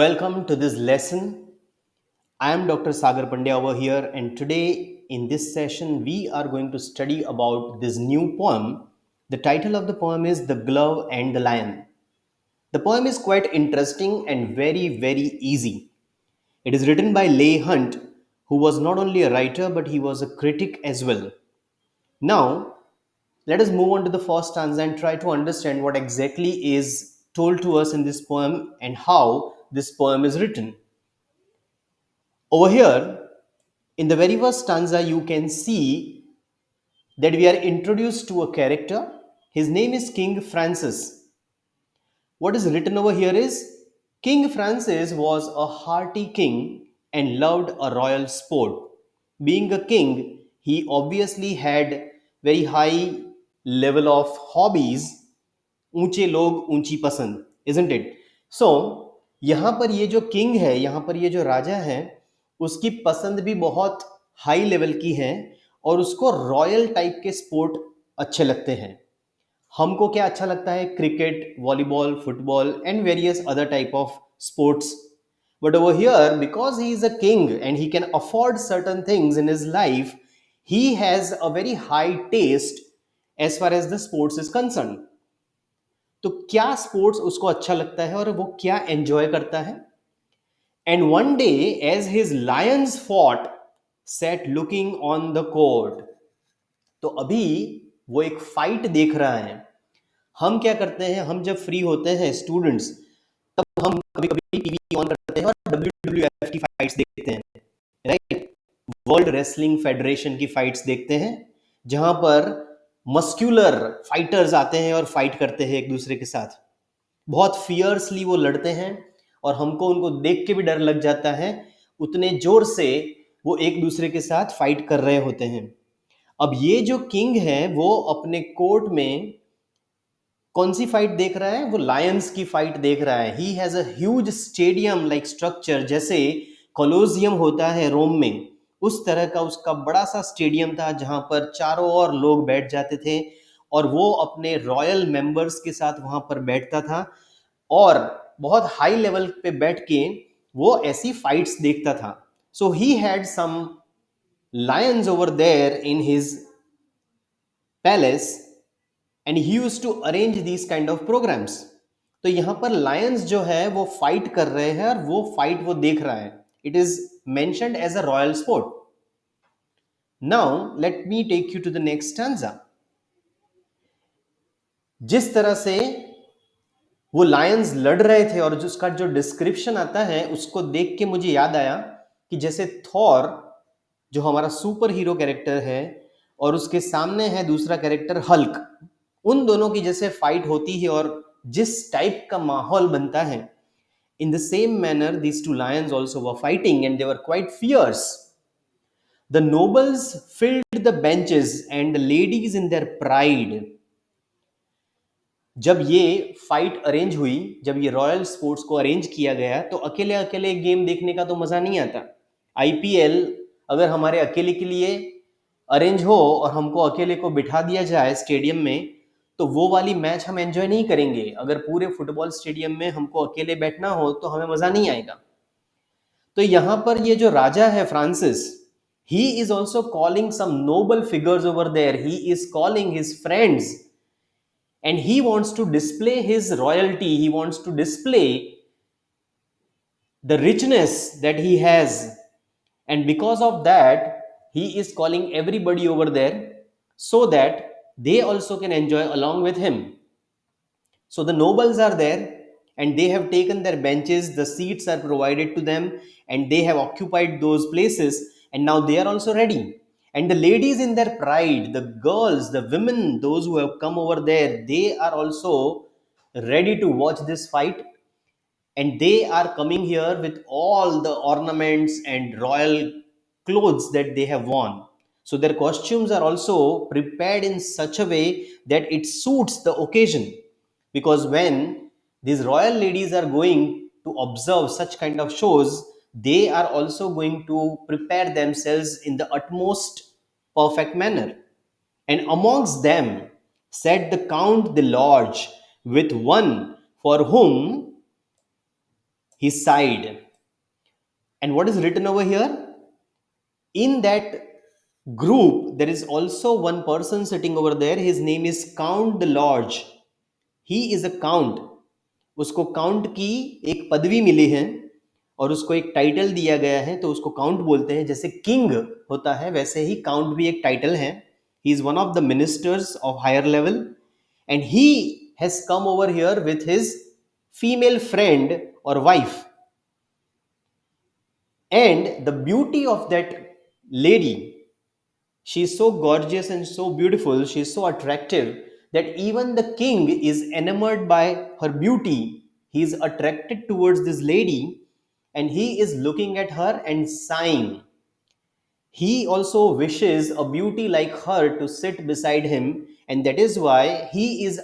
Welcome to this lesson. I am Dr. Sagar Pandya over here, and today in this session, we are going to study about this new poem. The title of the poem is The Glove and the Lion. The poem is quite interesting and very easy. It is written by Leigh Hunt, who was not only a writer but he was a critic as well. Now, let us move on to the first stanza and try to understand what exactly is told to us in this poem and how this poem is written. Over here, in the very first stanza, you can see that we are introduced to a character. His name is King Francis. What is written over here is King Francis was a hearty king and loved a royal sport. Being a king, he obviously had very high level of hobbies. ऊंचे लोग ऊंची पसंद, isn't it? So यहाँ पर ये जो king है, यहाँ पर ये जो राजा है, उसकी पसंद भी बहुत हाई लेवल की है और उसको रॉयल टाइप के स्पोर्ट अच्छे लगते हैं. हमको क्या अच्छा लगता है? Cricket, volleyball, football and various other type of sports. But over here, because he is a king and he can afford certain things in his life, he has a very high taste as far as the sports is concerned. तो क्या sports उसको अच्छा लगता है और वो क्या enjoy करता है? And one day as his lions fought sat looking on the court. तो अभी वो एक फाइट देख रहा है. हम क्या करते हैं, हम जब फ्री होते हैं स्टूडेंट्स, तब हम कभी कभी टीवी ऑन करते हैं और WWF की फाइट्स देखते हैं, राइट? वर्ल्ड रेसलिंग फेडरेशन की फाइट्स देखते हैं, जहां पर मस्क्यूलर फाइटर्स आते हैं और फाइट करते हैं एक दूसरे के साथ. बहुत फियर्सली वो लड़ते हैं और हमको उनको देख के भी डर लग जाता है, उतने जोर से वो एक दूसरे के साथ फाइट कर रहे होते हैं. अब ये जो किंग है वो अपने कोर्ट में कौन सी फाइट देख रहा है? वो लायंस की फाइट देख रहा है. He has a huge stadium like structure. जैसे कोलोसियम होता है रोम में, उस तरह का उसका बड़ा सा स्टेडियम था जहां पर चारों ओर लोग बैठ जाते थे और वो अपने रॉयल मेंबर्स के साथ वहां पर बैठता था और बहुत हाई लेवल पे बैठ के वो ऐसी फाइट्स देखता था. So he had some lions over there in his palace and he used to arrange these kind of programs. तो यहां पर लायंस जो है वो फाइट कर रहे हैं और वो फाइट वो देख रहा है. It is mentioned as a royal sport. Now let me take you to the next stanza. जिस तरह से वो लायंस लड़ रहे थे और उसका जो डिस्क्रिप्शन आता है उसको देख के मुझे याद आया कि जैसे थॉर जो हमारा सुपर हीरो कैरेक्टर है और उसके सामने है दूसरा कैरेक्टर हल्क, उन दोनों की जैसे फाइट होती है और जिस टाइप का माहौल बनता है, in the same manner these two lions also were fighting and they were quite fierce. The nobles filled the benches and the ladies in their pride. जब ये फाइट अरेंज हुई, जब ये रॉयल स्पोर्ट्स को अरेंज किया गया, तो अकेले अकेले गेम देखने का तो मजा नहीं आता. IPL अगर हमारे अकेले के लिए अरेंज हो और हमको अकेले को बिठा दिया जाए स्टेडियम में, तो वो वाली मैच हम एंजॉय नहीं करेंगे. अगर पूरे फुटबॉल स्टेडियम में हमको अकेले बैठना हो तो हमें मजा नहीं आएगा. तो यहां पर ये जो राजा है Francis, he is also calling some noble figures over there. He is calling his friends and he wants to display his royalty. He wants to display the richness that he has, and because of that he is calling everybody over there so that they also can enjoy along with him. So the nobles are there and they have taken their benches, the seats are provided to them and they have occupied those places, and now they are also ready. And the ladies in their pride, the girls, the women, those who have come over there, they are also ready to watch this fight, and they are coming here with all the ornaments and royal clothes that they have worn. So their costumes are also prepared in such a way that it suits the occasion. Because when these royal ladies are going to observe such kind of shows, they are also going to prepare themselves in the utmost perfect manner. And amongst them sat the Count de Lorge with one for whom He sighed. And what is written over here? In that group, there is also one person sitting over there. His name is Count the Lodge. He is a count. उसको count की एक पदवी मिली है और उसको एक title दिया गया है, तो उसको काउंट बोलते हैं. जैसे किंग होता है वैसे ही काउंट भी एक टाइटल है. He is one of the ministers of higher level and he has come over here with his female friend और wife. And the beauty of that lady, she's so gorgeous and so beautiful, she's so attractive that even the king is enamored by her beauty. He is attracted towards this lady and he is looking at her and sighing. He also wishes a beauty like her to sit beside him, and that is why he is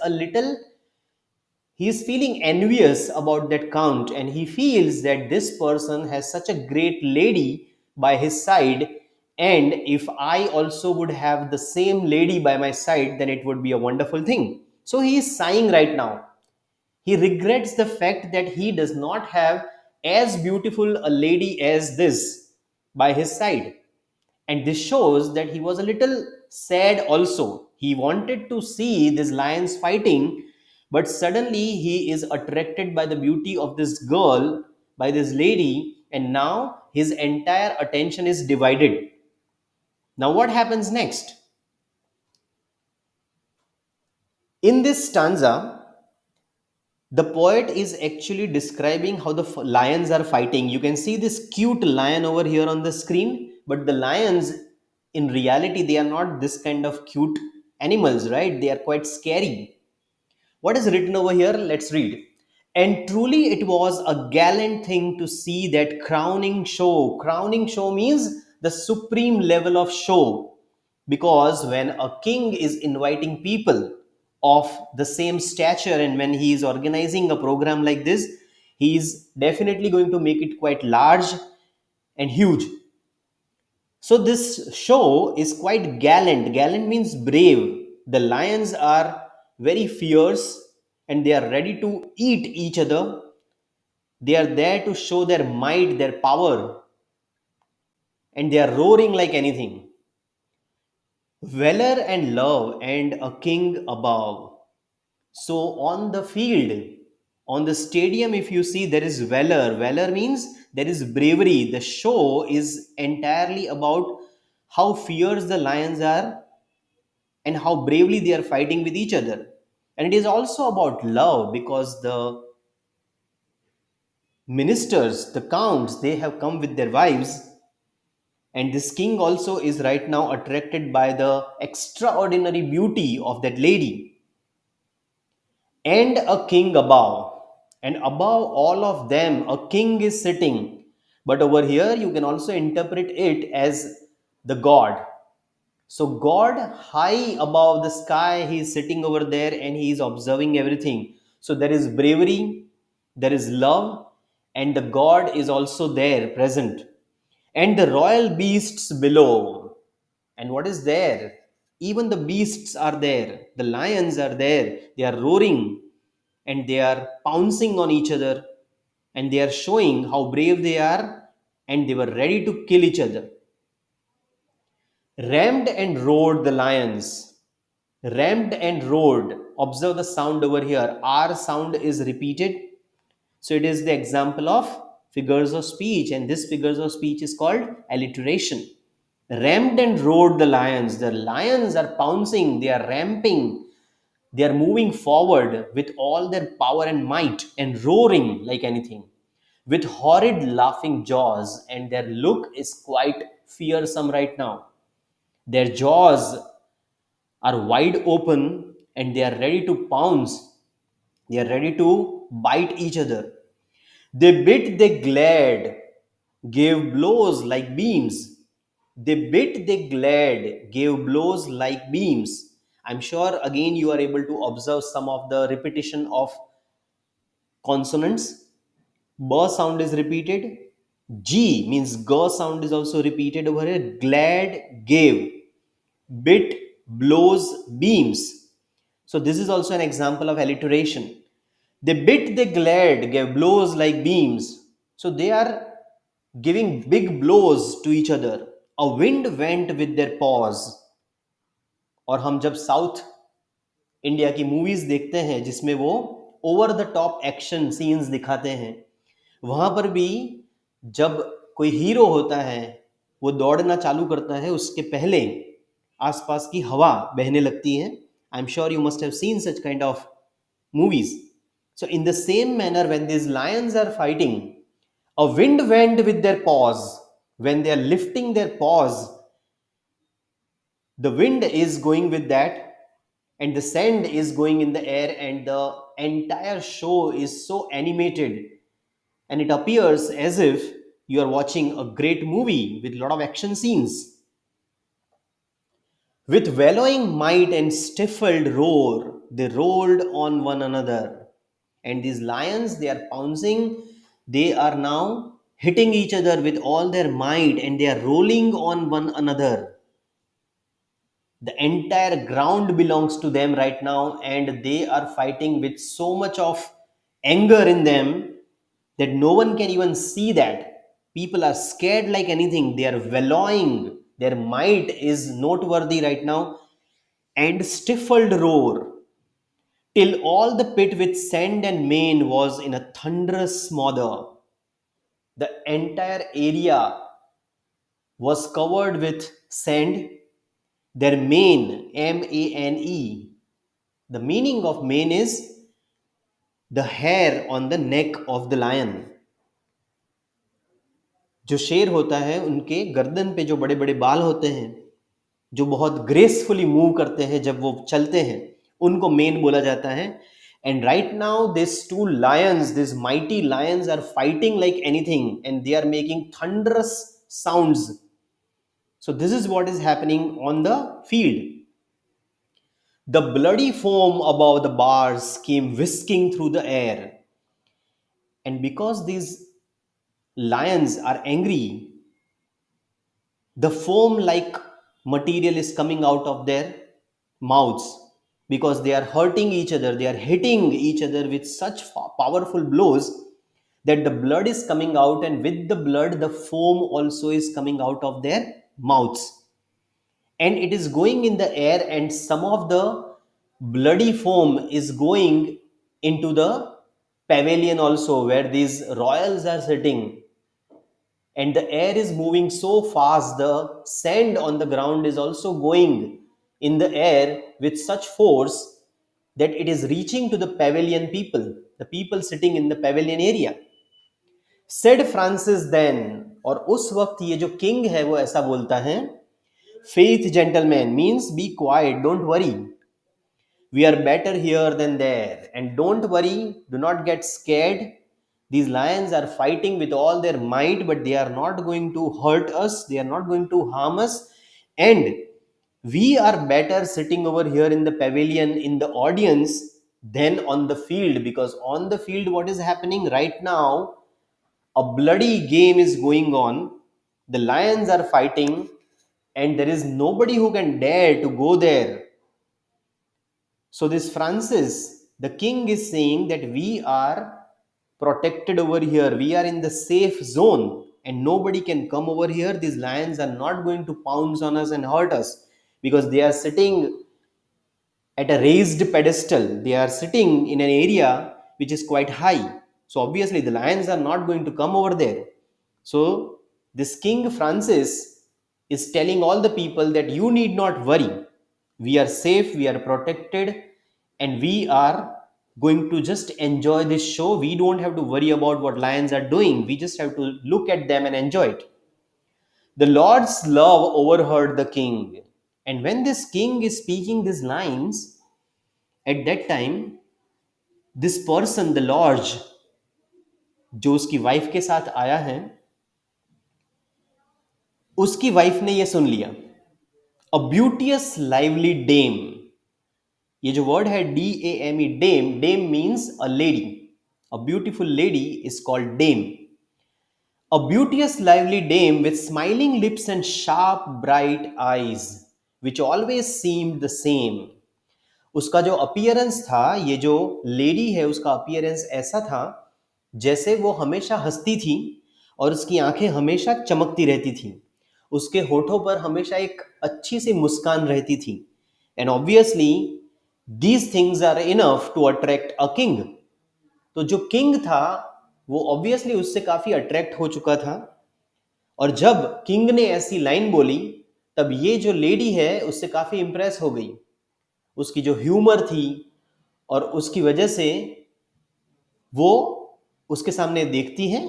feeling envious about that count, and he feels that this person has such a great lady by his side, and if I also would have the same lady by my side, then it would be a wonderful thing. So he is sighing right now. He regrets the fact that he does not have as beautiful a lady as this by his side. And this shows that he was a little sad also. He wanted to see these lions fighting, but suddenly he is attracted by the beauty of this girl, by this lady, and now his entire attention is divided. Now, what happens next? In this stanza, the poet is actually describing how the lions are fighting. You can see this cute lion over here on the screen, but the lions in reality they are not this kind of cute animals, right? They are quite scary. What is written over here? Let's read. And truly it was a gallant thing to see that crowning show. Crowning show means the supreme level of show. Because when a king is inviting people of the same stature and when he is organizing a program like this, he is definitely going to make it quite large and huge. So this show is quite gallant. Gallant means brave. The lions are very fierce and they are ready to eat each other. They are there to show their might, their power, and they are roaring like anything. Valor and love and a king above. So on the field, on the stadium, if you see there is valor. Valor means there is bravery. The show is entirely about how fierce the lions are and how bravely they are fighting with each other. And it is also about love because the ministers, the counts, they have come with their wives. And this king also is right now attracted by the extraordinary beauty of that lady. And a king above. And above all of them, a king is sitting. But over here, you can also interpret it as the God. So, God, high above the sky, He is sitting over there and He is observing everything. So, there is bravery, there is love, and the God is also there present. And the royal beasts below. And what is there? Even the beasts are there, the lions are there, they are roaring and they are pouncing on each other and they are showing how brave they are and they were ready to kill each other. Rammed and roared the lions. Rammed and roared. Observe the sound over here. R sound is repeated. So it is the example of figures of speech, and this figures of speech is called alliteration. Rammed and roared the lions. The lions are pouncing, they are ramping, they are moving forward with all their power and might and roaring like anything, with horrid laughing jaws, and their look is quite fearsome right now. Their jaws are wide open and they are ready to pounce, they are ready to bite each other. They bit, they glared, gave blows like beams. They bit, they glared, gave blows like beams. I'm sure again you are able to observe some of the repetition of consonants. B sound is repeated. G means G sound is also repeated over here. Glad, gave. Bit, blows, beams. So this is also an example of alliteration. They bit, they glared, gave blows like beams. So they are giving big blows to each other. A wind went with their paws. और हम जब south India की movies देखते हैं जिसमें वो over the top action scenes दिखाते हैं, वहां पर भी जब कोई हीरो होता है, वो दौड़ना चालू करता है, उसके पहले आसपास की हवा बहने लगती है. I am sure you must have seen such kind of movies. So in the same manner, when these lions are fighting, a wind went with their paws. When they are lifting their paws, the wind is going with that, and the sand is going in the air, and the entire show is so animated, and it appears as if you are watching a great movie with a lot of action scenes. With bellowing might and stifled roar, they rolled on one another. And these lions, they are pouncing, they are now hitting each other with all their might, and they are rolling on one another. The entire ground belongs to them right now, and they are fighting with so much of anger in them that no one can even see that. People are scared like anything, they are wallowing. Their might is noteworthy right now, and stifled roar till all the pit with sand and mane was in a thunderous smother. The entire area was covered with sand. Their mane, M-A-N-E, the meaning of mane is the hair on the neck of the lion. जो शेर होता है उनके गर्दन पे जो बड़े बड़े बाल होते हैं, जो बहुत ग्रेसफुली मूव करते हैं जब वो चलते हैं, उनको मेन बोला जाता है. And right now this two lions, this mighty lions are fighting like anything, and they are making thunderous sounds. So this is what is happening on the field. The bloody foam above the bars came whisking through the air. And because these lions are angry, the foam like material is coming out of their mouths, because they are hurting each other, they are hitting each other with such powerful blows that the blood is coming out, and with the blood the foam also is coming out of their mouths, and it is going in the air, and some of the bloody foam is going into the pavilion also where these royals are sitting, and the air is moving so fast, the sand on the ground is also going in the air with such force that it is reaching to the pavilion people, the people sitting in the pavilion area. Said Francis then, और उस वक्त ये जो king है वो ऐसा बोलता है, faith gentlemen means be quiet, don't worry, we are better here than there, and don't worry, do not get scared. These lions are fighting with all their might, but they are not going to hurt us, they are not going to harm us, and we are better sitting over here in the pavilion in the audience than on the field, because on the field what is happening right now, a bloody game is going on, the lions are fighting, and there is nobody who can dare to go there. So, this Francis, the king, is saying that we are protected over here, we are in the safe zone, and nobody can come over here. These lions are not going to pounce on us and hurt us, because they are sitting at a raised pedestal, they are sitting in an area which is quite high. So, obviously, the lions are not going to come over there. So, this King Francis is telling all the people that you need not worry. We are safe, we are protected, and we are going to just enjoy this show. We don't have to worry about what lions are doing. We just have to look at them and enjoy it. The Lord's love overheard the king. And when this king is speaking these lines, at that time, this person, the Lord, जो उसकी wife के साथ आया है, उसकी wife ने ये सुन लिया. अ ब्यूटियस लाइवली डेम, ये जो वर्ड है DAME, dame, dame means a lady. A beautiful lady is called dame. A beauteous lively dame with smiling lips and sharp bright eyes, which always seemed the same. उसका जो appearance था, ये जो lady है उसका appearance ऐसा था जैसे वो हमेशा हंसती थी और उसकी आंखें हमेशा चमकती रहती थी, उसके होठों पर हमेशा एक अच्छी सी मुस्कान रहती थी। And obviously these things are enough to attract a king. तो जो किंग था वो ऑब्वियसली उससे काफी अट्रैक्ट हो चुका था। और जब किंग ने ऐसी लाइन बोली तब ये जो लेडी है उससे काफी इंप्रेस हो गई, उसकी जो ह्यूमर थी, और उसकी वजह से वो उसके सामने देखती हैं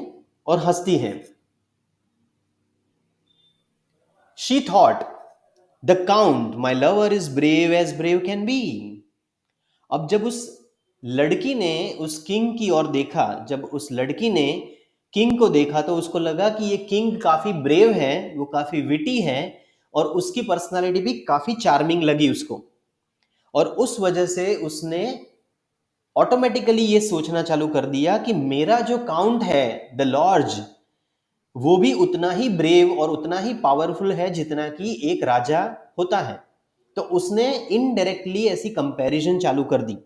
और हंसती हैं। She thought the count my lover is brave as brave can be. अब जब उस लड़की ने उस किंग की ओर देखा, जब उस लड़की ने किंग को देखा तो उसको लगा कि ये किंग काफी ब्रेव है, वो काफी विटी है, और उसकी पर्सनालिटी भी काफी चार्मिंग लगी उसको। और उस वजह से उसने ऑटोमेटिकली ये सोचना चालू कर दिया कि मेरा जो काउंट है द लॉर्ज, वो भी उतना ही ब्रेव और उतना ही पावरफुल है जितना कि एक राजा होता है। तो उसने इनडायरेक्टली ऐसी कंपैरिजन चालू कर दी,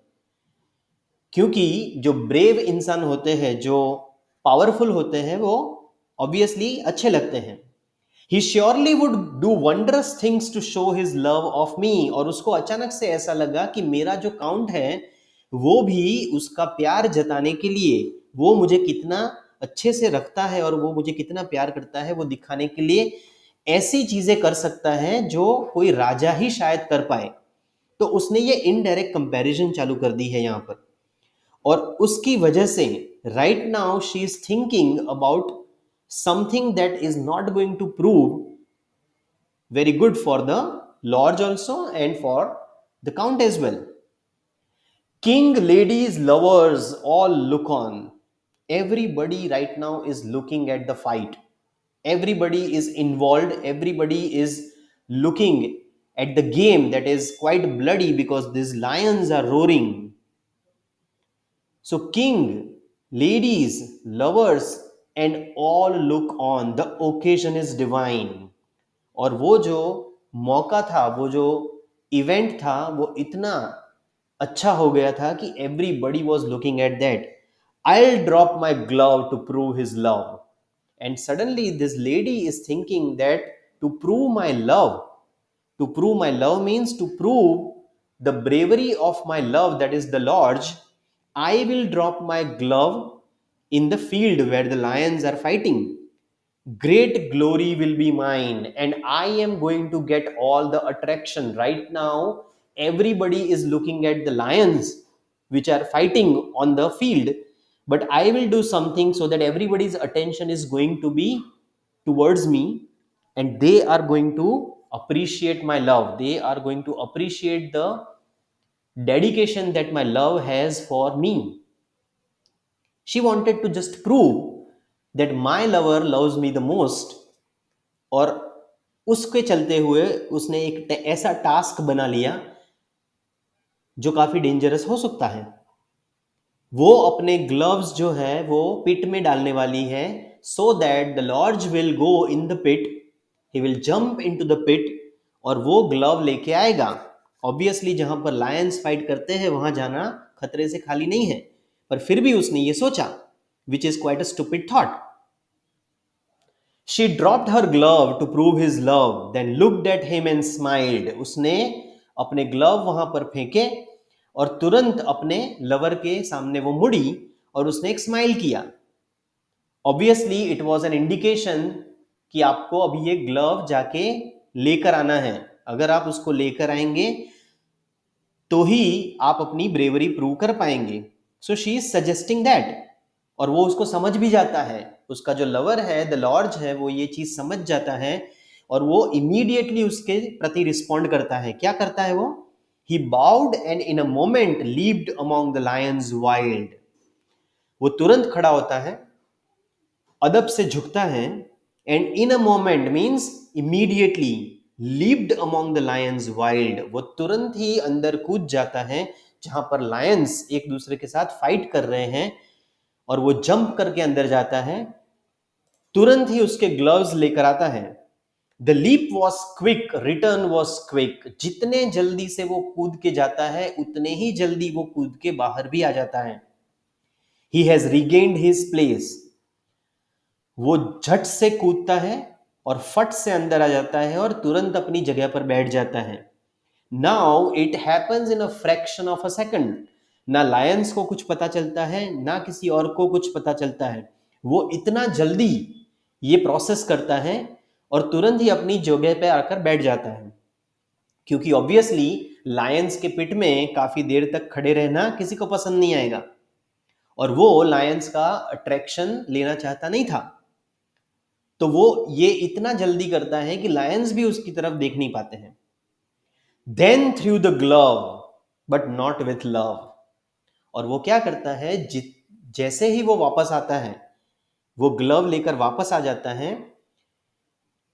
क्योंकि जो ब्रेव इंसान होते हैं, जो पावरफुल होते हैं, वो ऑब्वियसली अच्छे लगते हैं। He surely would do wondrous things to show his love of me. और उसको अचानक से ऐसा लगा कि मेरा जो काउंट है वो भी उसका प्यार जताने के लिए, वो मुझे कितना अच्छे से रखता है और वो मुझे कितना प्यार करता है वो दिखाने के लिए ऐसी चीजें कर सकता है जो कोई राजा ही शायद कर पाए। तो उसने ये इनडायरेक्ट कंपैरिजन चालू कर दी है यहां पर। और उसकी वजह से right now she is thinking about something that is not going to prove very good for the lodge also and for the count as well. King, ladies, lovers all look on. Everybody right now is looking at the fight. Everybody is involved. Everybody is looking at the game that is quite bloody because these lions are roaring. So, king, ladies, lovers, and all look on. The occasion is divine. और वो जो मौका था, वो जो event था, वो इतना अच्छा हो गया था कि everybody was looking at that. I drop my glove to prove his love. And suddenly this lady is thinking that to prove my love, to prove my love means to prove the bravery of my love, that is the Lord, I will drop my glove in the field where the lions are fighting. Great glory will be mine and I am going to get all the attraction. Right now everybody is looking at the lions which are fighting on the field, but I will do something so that everybody's attention is going to be towards me, and they are going to appreciate my love. They are going to appreciate the dedication that my love has for me. She wanted to just prove that my lover loves me the most. और उसके चलते हुए उसने एक ऐसा task बना लिया जो काफी डेंजरस हो सकता है। वो अपने ग्लव्स जो है वो पिट में डालने वाली है, so that the Lorge will go in the pit, he will jump into the pit, और वो ग्लव लेके आएगा। ऑब्वियसली जहां पर लायंस फाइट करते हैं वहां जाना खतरे से खाली नहीं है, पर फिर भी उसने ये सोचा, which is quite a stupid thought. She dropped her glove to prove his love, then looked at him and smiled. उसने अपने ग्लव वहां पर फेंके और तुरंत अपने लवर के सामने वो मुड़ी और उसने एक स्माइल किया। Obviously it was an indication कि आपको अभी ये ग्लव जाके लेकर आना है। अगर आप उसको लेकर आएंगे तो ही आप अपनी ब्रेवरी प्रूव कर पाएंगे। So she is suggesting that, और वो उसको समझ भी जाता है। उसका जो लवर है, द लॉर्ज है, वो ये चीज समझ जाता है और वो इमीडिएटली उसके प्रति रिस्पॉन्ड करता है। क्या करता है वो? He bowed and in a moment leaped among the lions wild. वो तुरंत खड़ा होता है, अदब से झुकता है, and in a moment means immediately, leaped among the lions wild, वो तुरंत ही अंदर कूद जाता है जहां पर लायंस एक दूसरे के साथ फाइट कर रहे हैं, और वो जंप करके अंदर जाता है, तुरंत ही उसके ग्लव्स लेकर आता है। The leap was quick, return was quick. जितने जल्दी से वो कूद के जाता है उतने ही जल्दी वो कूद के बाहर भी आ जाता है। He has regained his place. वो झट से कूदता है और फट से अंदर आ जाता है और तुरंत अपनी जगह पर बैठ जाता है। Now it happens in a fraction of a second. ना लायंस को कुछ पता चलता है, ना किसी और को कुछ पता चलता है। वो इतना जल्दी ये प्रोसेस करता है और तुरंत ही अपनी जगह पे आकर बैठ जाता है, क्योंकि ऑब्वियसली लायंस के पिट में काफी देर तक खड़े रहना किसी को पसंद नहीं आएगा, और वो लायंस का अट्रैक्शन लेना चाहता नहीं था। तो वो ये इतना जल्दी करता है कि लायंस भी उसकी तरफ देख नहीं पाते हैं। Then threw the glove but not with love. और वो क्या करता है, जैसे ही वो वापस आता है, वो ग्लव लेकर वापस आ जाता है,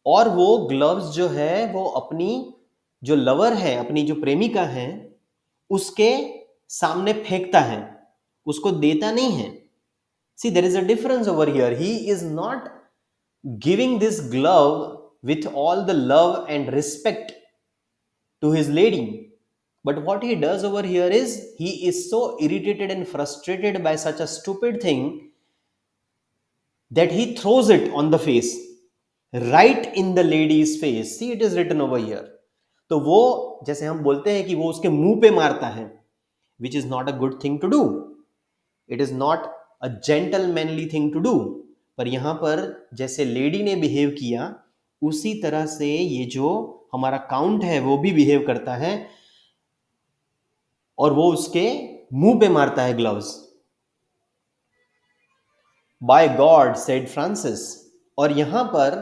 और वो ग्लव्स जो है वो अपनी जो लवर है, अपनी जो प्रेमिका है, उसके सामने फेंकता है, उसको देता नहीं है। See there is a difference over here. He is not giving this glove with all the love and respect to his lady, but what he does over here is he is so irritated and frustrated by such a stupid thing that he throws it on the face, right in the lady's face. See, it is written over here. तो वो, जैसे हम बोलते हैं कि वो उसके मुंह पे मारता है, which is not a good thing to do. It is not a gentlemanly thing to do. पर यहां पर जैसे लेडी ने बिहेव किया, उसी तरह से ये जो हमारा काउंट है वो भी बिहेव करता है, और वो उसके मुंह पे मारता है gloves. By God said Francis. और यहां पर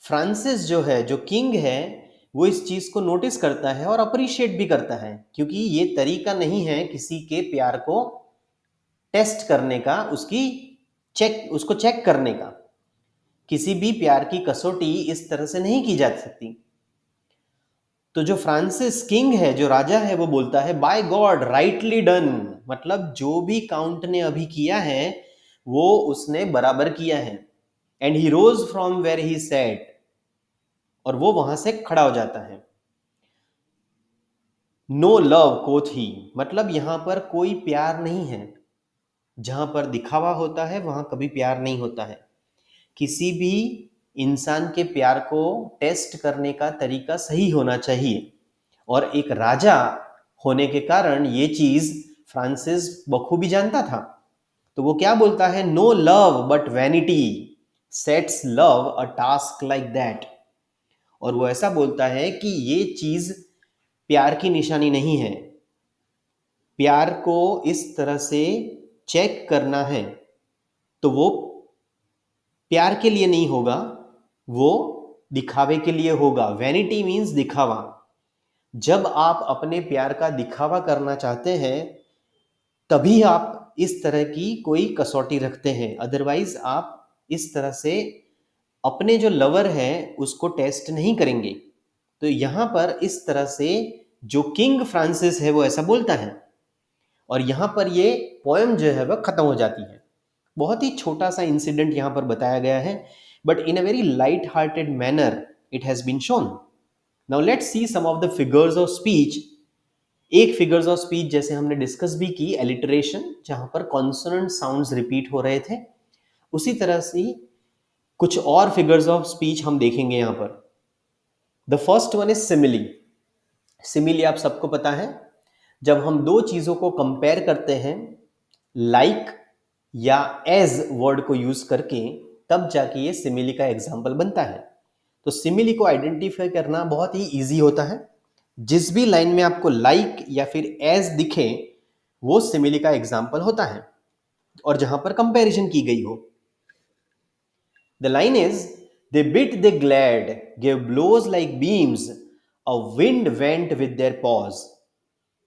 फ्रांसिस जो है, जो किंग है, वो इस चीज को नोटिस करता है और अप्रिशिएट भी करता है, क्योंकि ये तरीका नहीं है किसी के प्यार को टेस्ट करने का, उसको चेक करने का। किसी भी प्यार की कसौटी इस तरह से नहीं की जा सकती। तो जो फ्रांसिस किंग है, जो राजा है, वो बोलता है बाय गॉड राइटली डन। मतलब जो भी काउंट ने अभी किया है वो उसने बराबर किया है। And he rose from where he sat. और वो वहां से खड़ा हो जाता है। नो लव कोथ ही। मतलब यहां पर कोई प्यार नहीं है। जहां पर दिखावा होता है वहां कभी प्यार नहीं होता है। किसी भी इंसान के प्यार को टेस्ट करने का तरीका सही होना चाहिए, और एक राजा होने के कारण ये चीज फ्रांसिस बखूबी जानता था। तो वो क्या बोलता है, no love but vanity sets love a task like that. और वो ऐसा बोलता है कि ये चीज प्यार की निशानी नहीं है। प्यार को इस तरह से चेक करना है तो वो प्यार के लिए नहीं होगा, वो दिखावे के लिए होगा। वैनिटी मीन्स दिखावा। जब आप अपने प्यार का दिखावा करना चाहते हैं तभी आप इस तरह की कोई कसौटी रखते हैं, अदरवाइज आप इस तरह से अपने जो लवर है उसको टेस्ट नहीं करेंगे। तो यहां पर इस तरह से जो किंग फ्रांसिस है वो ऐसा बोलता है, और यहां पर ये पोएम जो है वह खत्म हो जाती है। बहुत ही छोटा सा इंसिडेंट यहां पर बताया गया है, but in a very light hearted manner it has been shown. Now let's see some of the figures of speech. एक फिगर्स ऑफ स्पीच जैसे हमने डिस्कस भी की, एलिटरेशन, जहां पर कॉन्सोनेंट साउंड्स रिपीट हो रहे थे, उसी तरह से कुछ और फिगर्स ऑफ स्पीच हम देखेंगे यहां पर। The first one is simile. Simile आप सबको पता है, जब हम दो चीजों को कंपेयर करते हैं लाइक या एज वर्ड को यूज करके, तब जाके ये सिमिली का एग्जाम्पल बनता है। तो सिमिली को आइडेंटिफाई करना बहुत ही इजी होता है। जिस भी लाइन में आपको लाइक या फिर एज दिखे वो सिमिली का एग्जाम्पल होता है, और जहां पर कंपैरिजन की गई हो। The line is they bit they glad gave blows like beams a wind went with their paws.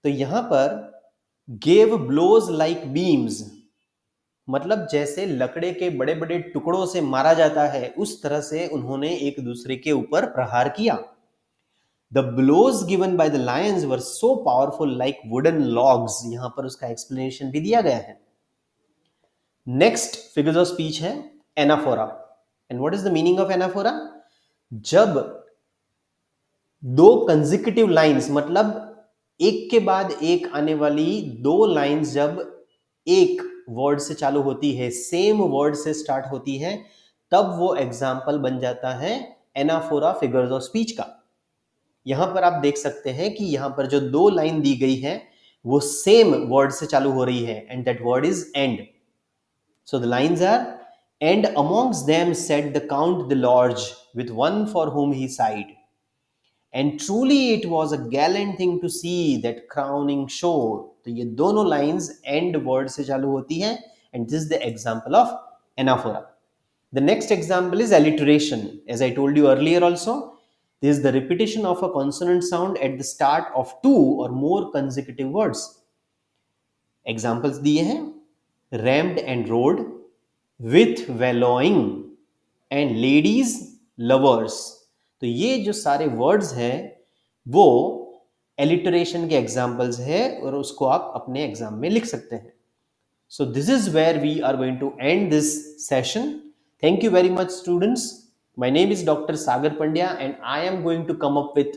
तो यहां पर गेव ब्लोज लाइक बीम्स मतलब जैसे लकड़े के बड़े बड़े टुकड़ों से मारा जाता है उस तरह से उन्होंने एक दूसरे के ऊपर प्रहार किया। The blows given by the lions were so powerful like wooden logs। यहां पर उसका एक्सप्लेनेशन भी दिया गया है। नेक्स्ट फिगर्स ऑफ स्पीच है anaphora. And what is the meaning of anaphora? जब दो कंसेक्यूटिव लाइंस, मतलब एक के बाद एक आने वाली दो लाइंस जब एक वर्ड से चालू होती है, सेम वर्ड से स्टार्ट होती है, तब वो एग्जाम्पल बन जाता है एनाफोरा फिगर्स ऑफ स्पीच का। यहां पर आप देख सकते हैं कि यहां पर जो दो लाइन दी गई है वो सेम वर्ड से चालू हो रही है, and that word is and. So the lines are, and amongst them said the Count the Lorge, with one for whom he sighed. And truly it was a gallant thing to see that crowning show. तो ये दोनों lines end word से चालू होती हैं, and this is the example of anaphora. The next example is alliteration. As I told you earlier also, this is the repetition of a consonant sound at the start of two or more consecutive words. Examples दिए हैं, rammed and rode, with wallowing and ladies lovers. तो ये जो सारे words हैं वो alliteration के examples है और उसको आप अपने एग्जाम में लिख सकते हैं. So this is where we are going to end this session. Thank you very much, students. My name is Dr. Sagar Pandya and I am going to come up with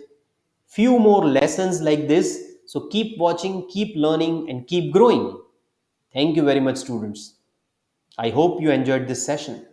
few more lessons like this. So keep watching, keep learning and keep growing. Thank you very much, students. I hope you enjoyed this session.